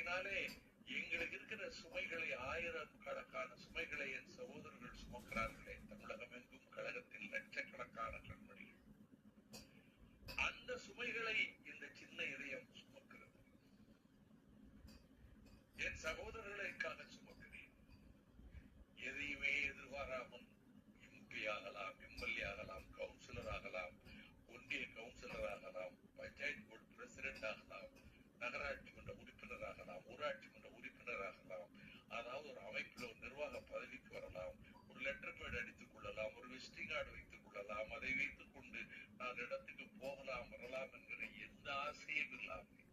ஆகையினாலே எங்களுக்கு இருக்கிற சுமைகளை, ஆயிரக்கணக்கான சுமைகளை என் சகோதரர்கள் சுமக்கிறார்களே, தமிழகம் எங்கும் கழகத்தில் லட்சக்கணக்கான கண்மணிகள். அந்த சுமைகளை இந்த சின்ன இதயம் சுமக்கிறது. என் சகோதரர்களுக்காக சுமக்கிறேன். எதையுமே எதிர்பாராமல் எம்பி ஆகலாம், எம்எல்ஏ ஆகலாம், கவுன்சிலர் ஆகலாம், ஒன்றிய கவுன்சிலர் ஆகலாம், பஞ்சாயத்து போர்டு பிரசிடென்ட் ஆகலாம், நகராட்சி மன்ற உறுப்பினர் ஆகலாம், ஊராட்சி மன்ற உறுப்பினர் ஆகலாம், அதாவது ஒரு அமைப்பில் ஒரு நிர்வாக பதவிக்கு வரலாம், ஒரு லெட்டர் பேட் அடித்துக் கொள்ளலாம், ஒரு விசிட்டிங் கார்டு வைத்துக் கொள்ளலாம், அதை வைத்துக் கொண்டு நான் இடத்துக்கு போகலாம் வரலாம் என்கிற எந்த ஆசையும் இல்லாமல்